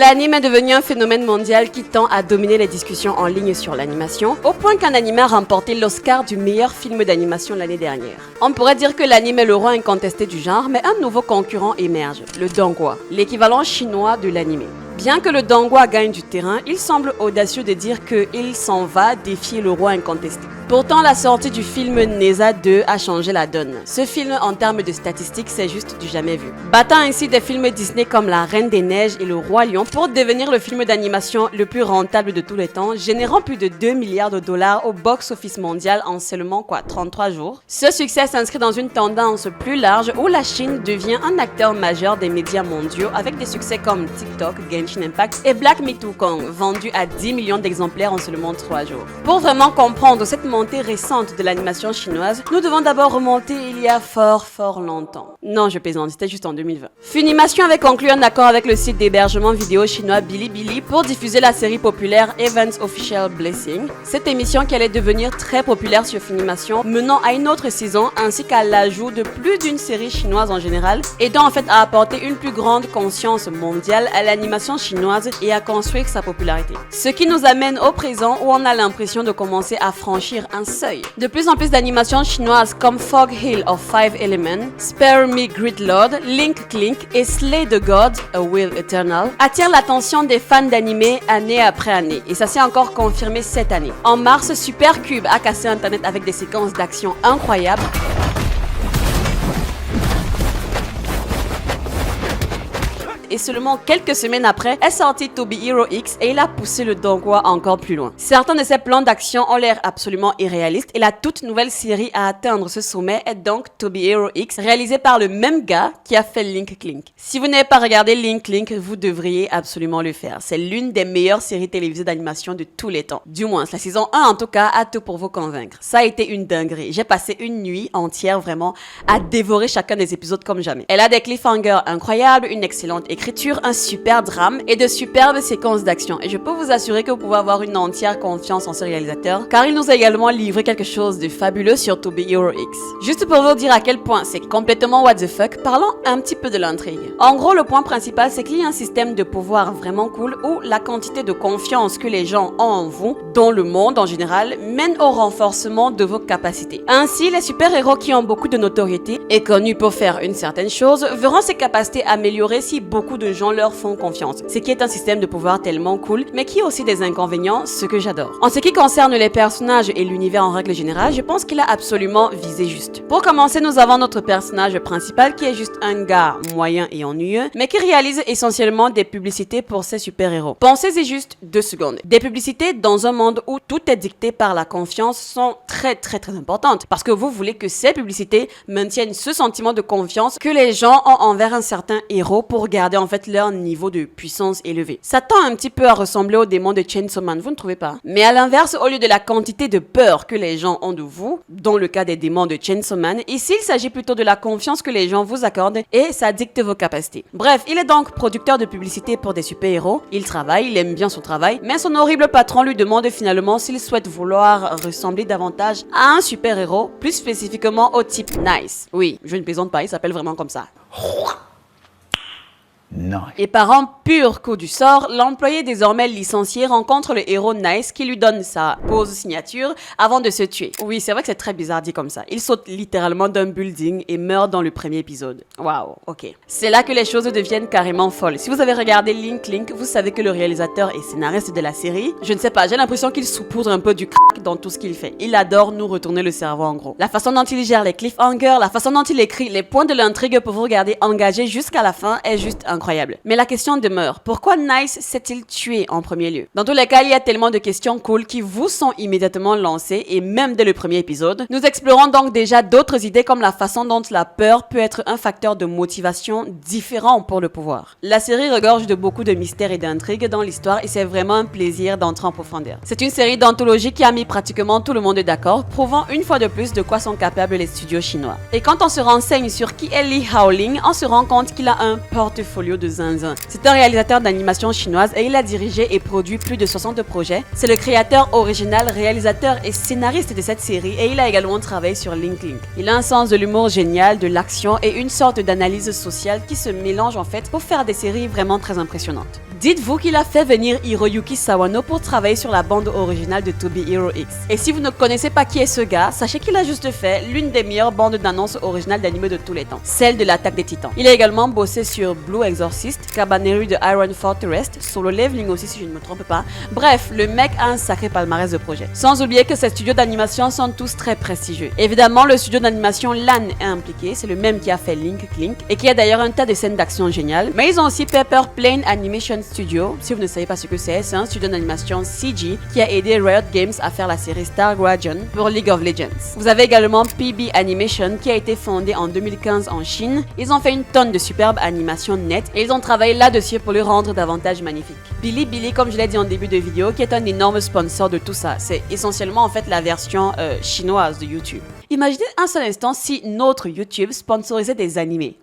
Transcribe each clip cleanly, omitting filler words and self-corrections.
L'anime est devenu un phénomène mondial qui tend à dominer les discussions en ligne sur l'animation, au point qu'un anime a remporté l'Oscar du meilleur film d'animation l'année dernière. On pourrait dire que l'anime est le roi incontesté du genre, mais un nouveau concurrent émerge, le donghua, l'équivalent chinois de l'anime. Bien que le donghua gagne du terrain, il semble audacieux de dire qu'il s'en va défier le roi incontesté. Pourtant, la sortie du film Neza 2 a changé la donne. Ce film, en termes de statistiques, c'est juste du jamais vu. Battant ainsi des films Disney comme La Reine des Neiges et Le Roi Lion pour devenir le film d'animation le plus rentable de tous les temps, générant plus de 2 milliards de dollars au box-office mondial en seulement 33 jours. Ce succès s'inscrit dans une tendance plus large où la Chine devient un acteur majeur des médias mondiaux avec des succès comme TikTok, Genshin Impact et Black Myth Wukong, vendus à 10 millions d'exemplaires en seulement 3 jours. Pour vraiment comprendre cette montée récente de l'animation chinoise, nous devons d'abord remonter il y a fort longtemps. Non, je plaisante, c'était juste en 2020. Funimation avait conclu un accord avec le site d'hébergement vidéo chinois Bilibili pour diffuser la série populaire Events Official Blessing. Cette émission qui allait devenir très populaire sur Funimation, menant à une autre saison ainsi qu'à l'ajout de plus d'une série chinoise en général, aidant en fait à apporter une plus grande conscience mondiale à l'animation chinoise et à construire sa popularité. Ce qui nous amène au présent où on a l'impression de commencer à franchir un seuil. De plus en plus d'animations chinoises comme Fog Hill of Five Elements, Spare Me Gridlord, Link Clink et Slay the Gods, A Will Eternal attirent l'attention des fans d'anime année après année et ça s'est encore confirmé cette année. En mars, Supercube a cassé Internet avec des séquences d'action incroyables. Et seulement quelques semaines après est sorti Toby Hero X et il a poussé le donghua encore plus loin. Certains de ses plans d'action ont l'air absolument irréalistes et la toute nouvelle série à atteindre ce sommet est donc Toby Hero X, réalisé par le même gars qui a fait Link Clink. Si vous n'avez pas regardé Link Clink, vous devriez absolument le faire. C'est l'une des meilleures séries télévisées d'animation de tous les temps. Du moins, la saison 1 en tout cas a tout pour vous convaincre. Ça a été une dinguerie. J'ai passé une nuit entière vraiment à dévorer chacun des épisodes comme jamais. Elle a des cliffhangers incroyables, une excellente écriture, un super drame et de superbes séquences d'action. Et je peux vous assurer que vous pouvez avoir une entière confiance en ce réalisateur car il nous a également livré quelque chose de fabuleux sur Toby Hero X. Juste pour vous dire à quel point c'est complètement what the fuck, parlons un petit peu de l'intrigue. En gros, le point principal c'est qu'il y a un système de pouvoir vraiment cool où la quantité de confiance que les gens ont en vous, dans le monde en général, mène au renforcement de vos capacités. Ainsi, les super-héros qui ont beaucoup de notoriété et connus pour faire une certaine chose verront ces capacités améliorées si beaucoup de gens leur font confiance, ce qui est un système de pouvoir tellement cool, mais qui a aussi des inconvénients, ce que j'adore. En ce qui concerne les personnages et l'univers en règle générale, je pense qu'il a absolument visé juste. Pour commencer, nous avons notre personnage principal qui est juste un gars moyen et ennuyeux, mais qui réalise essentiellement des publicités pour ses super-héros. Pensez-y juste 2 secondes. Des publicités dans un monde où tout est dicté par la confiance sont très importantes, parce que vous voulez que ces publicités maintiennent ce sentiment de confiance que les gens ont envers un certain héros pour garder en fait leur niveau de puissance élevé. Ça tend un petit peu à ressembler au démon de Chainsaw Man, vous ne trouvez pas? Mais à l'inverse, au lieu de la quantité de peur que les gens ont de vous, dans le cas des démons de Chainsaw Man, ici il s'agit plutôt de la confiance que les gens vous accordent et ça dicte vos capacités. Bref, il est donc producteur de publicité pour des super-héros, il travaille, il aime bien son travail, mais son horrible patron lui demande finalement s'il souhaite vouloir ressembler davantage à un super-héros, plus spécifiquement au type Nice. Oui, je ne plaisante pas, il s'appelle vraiment comme ça. Nice. Et par un pur coup du sort, l'employé désormais licencié rencontre le héros Nice qui lui donne sa pose signature avant de se tuer. Oui, c'est vrai que c'est très bizarre dit comme ça. Il saute littéralement d'un building et meurt dans le premier épisode. Waouh, ok. C'est là que les choses deviennent carrément folles. Si vous avez regardé Link Clink, vous savez que le réalisateur et scénariste de la série, je ne sais pas, j'ai l'impression qu'il saupoudre un peu du crack dans tout ce qu'il fait. Il adore nous retourner le cerveau en gros. La façon dont il gère les cliffhangers, la façon dont il écrit les points de l'intrigue pour vous garder engagé jusqu'à la fin est juste incroyable. Mais la question demeure, pourquoi Nice s'est-il tué en premier lieu? Dans tous les cas, il y a tellement de questions cool qui vous sont immédiatement lancées et même dès le premier épisode. Nous explorons donc déjà d'autres idées comme la façon dont la peur peut être un facteur de motivation différent pour le pouvoir. La série regorge de beaucoup de mystères et d'intrigues dans l'histoire et c'est vraiment un plaisir d'entrer en profondeur. C'est une série d'anthologie qui a mis pratiquement tout le monde d'accord, prouvant une fois de plus de quoi sont capables les studios chinois. Et quand on se renseigne sur qui est Lee Haoling, on se rend compte qu'il a un portfolio de zinzin. C'est un réalisateur d'animation chinoise et il a dirigé et produit plus de 60 projets. C'est le créateur original, réalisateur et scénariste de cette série et il a également travaillé sur Link Clink. Il a un sens de l'humour génial, de l'action et une sorte d'analyse sociale qui se mélange en fait pour faire des séries vraiment très impressionnantes. Dites-vous qu'il a fait venir Hiroyuki Sawano pour travailler sur la bande originale de To Be Hero X. Et si vous ne connaissez pas qui est ce gars, sachez qu'il a juste fait l'une des meilleures bandes d'annonces originales d'anime de tous les temps, celle de l'Attaque des Titans. Il a également bossé sur Blue Exorcist, Cabaneri de Iron Fortress, Solo Leveling aussi si je ne me trompe pas. Bref, le mec a un sacré palmarès de projets. Sans oublier que ces studios d'animation sont tous très prestigieux. Évidemment, le studio d'animation LAN est impliqué, c'est le même qui a fait Link Clink et qui a d'ailleurs un tas de scènes d'action géniales. Mais ils ont aussi Pepper Plane Animation Studio. Si vous ne savez pas ce que c'est un studio d'animation CG qui a aidé Riot Games à faire la série Star Guardian pour League of Legends. Vous avez également PB Animation qui a été fondé en 2015 en Chine. Ils ont fait une tonne de superbes animations nettes et ils ont travaillé là-dessus pour le rendre davantage magnifique. Bilibili, comme je l'ai dit en début de vidéo, qui est un énorme sponsor de tout ça. C'est essentiellement en fait la version chinoise de YouTube. Imaginez un seul instant si notre YouTube sponsorisait des animés.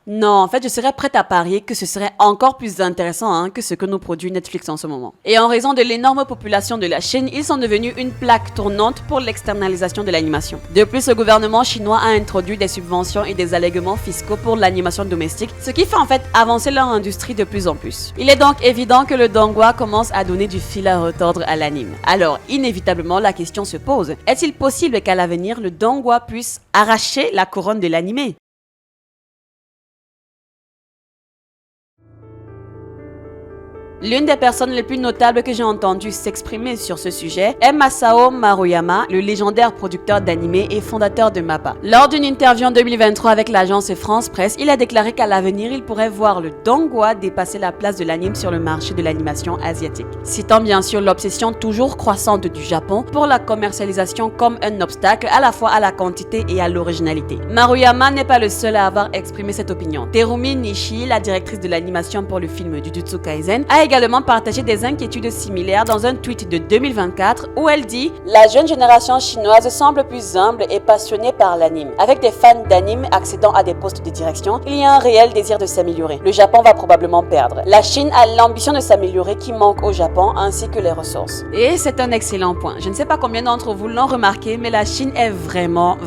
Non, en fait, je serais prête à parier que ce serait encore plus intéressant que ce que nous produit Netflix en ce moment. Et en raison de l'énorme population de la Chine, ils sont devenus une plaque tournante pour l'externalisation de l'animation. De plus, le gouvernement chinois a introduit des subventions et des allègements fiscaux pour l'animation domestique, ce qui fait en fait avancer leur industrie de plus en plus. Il est donc évident que le donghua commence à donner du fil à retordre à l'anime. Alors, inévitablement, la question se pose, est-il possible qu'à l'avenir, le donghua puisse arracher la couronne de l'anime ? L'une des personnes les plus notables que j'ai entendues s'exprimer sur ce sujet est Masao Maruyama, le légendaire producteur d'anime et fondateur de MAPPA. Lors d'une interview en 2023 avec l'agence France Presse, il a déclaré qu'à l'avenir, il pourrait voir le donghua dépasser la place de l'anime sur le marché de l'animation asiatique. Citant bien sûr l'obsession toujours croissante du Japon pour la commercialisation comme un obstacle à la fois à la quantité et à l'originalité. Maruyama n'est pas le seul à avoir exprimé cette opinion. Terumi Nishi, la directrice de l'animation pour le film Jujutsu Kaisen, a également partagé des inquiétudes similaires dans un tweet de 2024 où elle dit « La jeune génération chinoise semble plus humble et passionnée par l'anime. Avec des fans d'anime accédant à des postes de direction, il y a un réel désir de s'améliorer. Le Japon va probablement perdre. La Chine a l'ambition de s'améliorer qui manque au Japon ainsi que les ressources. » Et c'est un excellent point. Je ne sais pas combien d'entre vous l'ont remarqué, mais la Chine est vraiment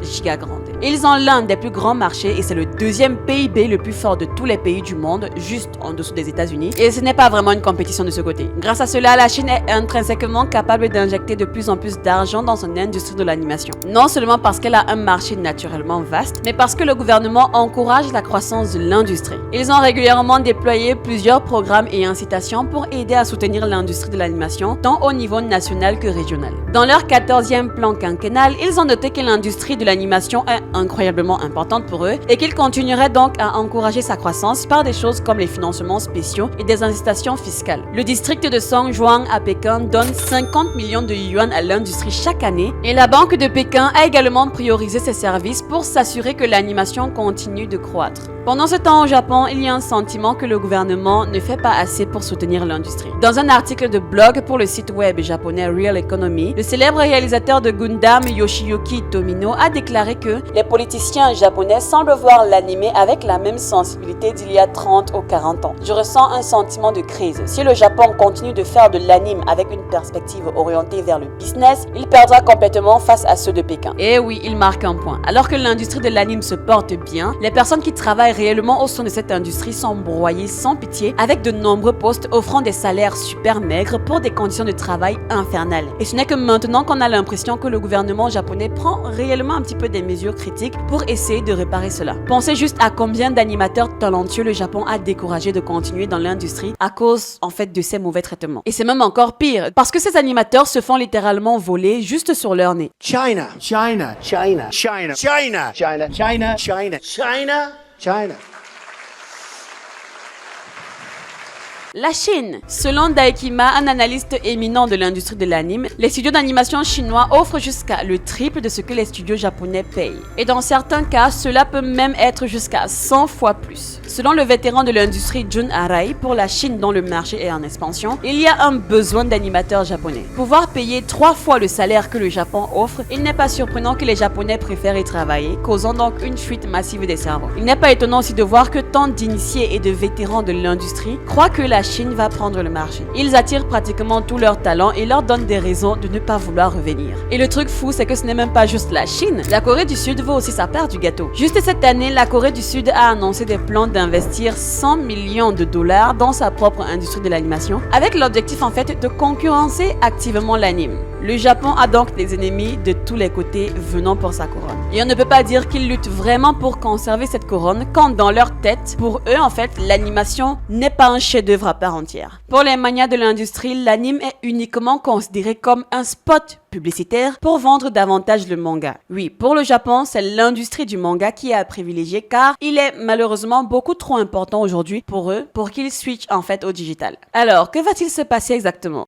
giga grande. Ils ont l'un des plus grands marchés et c'est le deuxième PIB le plus fort de tous les pays du monde, juste en dessous des États-Unis. Et ce n'est pas vraiment une compétition de ce côté. Grâce à cela, la Chine est intrinsèquement capable d'injecter de plus en plus d'argent dans son industrie de l'animation. Non seulement parce qu'elle a un marché naturellement vaste, mais parce que le gouvernement encourage la croissance de l'industrie. Ils ont régulièrement déployé plusieurs programmes et incitations pour aider à soutenir l'industrie de l'animation, tant au niveau national que régional. Dans leur 14e plan quinquennal, ils ont noté que l'industrie de l'animation est incroyablement importante pour eux et qu'ils continueraient donc à encourager sa croissance par des choses comme les financements spéciaux et des incitations fiscales. Le district de Songzhuang à Pékin donne 50 millions de yuan à l'industrie chaque année et la Banque de Pékin a également priorisé ses services pour s'assurer que l'animation continue de croître. Pendant ce temps au Japon, il y a un sentiment que le gouvernement ne fait pas assez pour soutenir l'industrie. Dans un article de blog pour le site web japonais Real Economy, le célèbre réalisateur de Gundam Yoshiyuki Tomino a déclaré que les politiciens japonais semblent voir l'anime avec la même sensibilité d'il y a 30 ou 40 ans. Je ressens un sentiment de crise. Si le Japon continue de faire de l'anime avec une perspective orientée vers le business, il perdra complètement face à ceux de Pékin. Et oui, il marque un point. Alors que l'industrie de l'anime se porte bien, les personnes qui travaillent réellement au sein de cette industrie sont broyées sans pitié avec de nombreux postes offrant des salaires super maigres pour des conditions de travail infernales. Et ce n'est que maintenant qu'on a l'impression que le gouvernement japonais prend réellement un petit peu des mesures critiques pour essayer de réparer cela. Pensez juste à combien d'animateurs talentueux le Japon a découragé de continuer dans l'industrie à cause en fait de ces mauvais traitements. Et c'est même encore pire parce que ces animateurs se font littéralement voler juste sur leur nez. China. China. China. China. China. China. China. China. China. China. La Chine. Selon Daikima, un analyste éminent de l'industrie de l'anime, les studios d'animation chinois offrent jusqu'à le triple de ce que les studios japonais payent. Et dans certains cas, cela peut même être jusqu'à 100 fois plus. Selon le vétéran de l'industrie Jun Arai, pour la Chine dont le marché est en expansion, il y a un besoin d'animateurs japonais. Pouvoir payer 3 fois le salaire que le Japon offre, il n'est pas surprenant que les Japonais préfèrent y travailler, causant donc une fuite massive des cerveaux. Il n'est pas étonnant aussi de voir que tant d'initiés et de vétérans de l'industrie croient que la Chine va prendre le marché. Ils attirent pratiquement tous leurs talents et leur donnent des raisons de ne pas vouloir revenir. Et le truc fou, c'est que ce n'est même pas juste la Chine. La Corée du Sud veut aussi sa part du gâteau. Juste cette année, la Corée du Sud a annoncé des plans d'investir 100 millions de dollars dans sa propre industrie de l'animation, avec l'objectif en fait de concurrencer activement l'anime. Le Japon a donc des ennemis de tous les côtés venant pour sa couronne. Et on ne peut pas dire qu'ils luttent vraiment pour conserver cette couronne quand dans leur tête, pour eux en fait, l'animation n'est pas un chef-d'œuvre à part entière. Pour les manias de l'industrie, l'anime est uniquement considéré comme un spot publicitaire pour vendre davantage le manga. Oui, pour le Japon, c'est l'industrie du manga qui est à privilégier car il est malheureusement beaucoup trop important aujourd'hui pour eux pour qu'ils switchent en fait au digital. Alors, que va-t-il se passer exactement?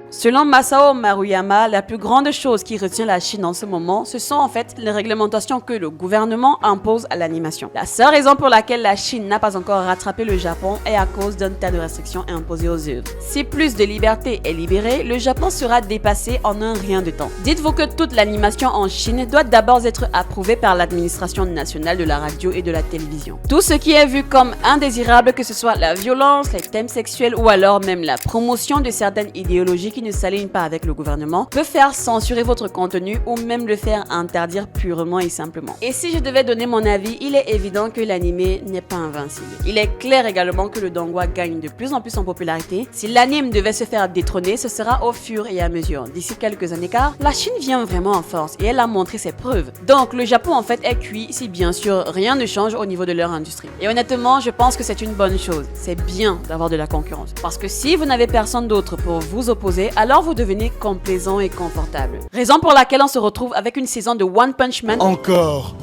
Selon Masao Maruyama, la plus grande chose qui retient la Chine en ce moment, ce sont en fait les réglementations que le gouvernement impose à l'animation. La seule raison pour laquelle la Chine n'a pas encore rattrapé le Japon est à cause d'un tas de restrictions imposées aux œuvres. Si plus de liberté est libérée, le Japon sera dépassé en un rien de temps. Dites-vous que toute l'animation en Chine doit d'abord être approuvée par l'administration nationale de la radio et de la télévision. Tout ce qui est vu comme indésirable, que ce soit la violence, les thèmes sexuels ou alors même la promotion de certaines idéologies qui ne s'aligne pas avec le gouvernement, peut faire censurer votre contenu ou même le faire interdire purement et simplement. Et si je devais donner mon avis, il est évident que l'anime n'est pas invincible. Il est clair également que le donghua gagne de plus en plus en popularité. Si l'anime devait se faire détrôner, ce sera au fur et à mesure. D'ici quelques années car la Chine vient vraiment en force et elle a montré ses preuves. Donc le Japon en fait est cuit si bien sûr rien ne change au niveau de leur industrie. Et honnêtement, je pense que c'est une bonne chose. C'est bien d'avoir de la concurrence. Parce que si vous n'avez personne d'autre pour vous opposer, alors vous devenez complaisant et confortable. Raison pour laquelle on se retrouve avec une saison de One Punch Man Encore.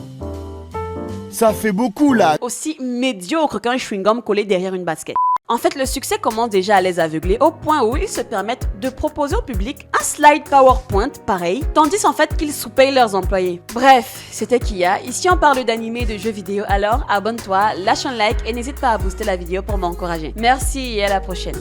Ça fait beaucoup là. aussi médiocre qu'un chewing-gum collé derrière une basket. En fait, le succès commence déjà à les aveugler au point où ils se permettent de proposer au public un slide PowerPoint pareil, tandis en fait qu'ils sous-payent leurs employés. Bref, c'était Kia. Ici on parle d'animé et de jeux vidéo, alors abonne-toi, lâche un like et n'hésite pas à booster la vidéo pour m'encourager. Merci et à la prochaine.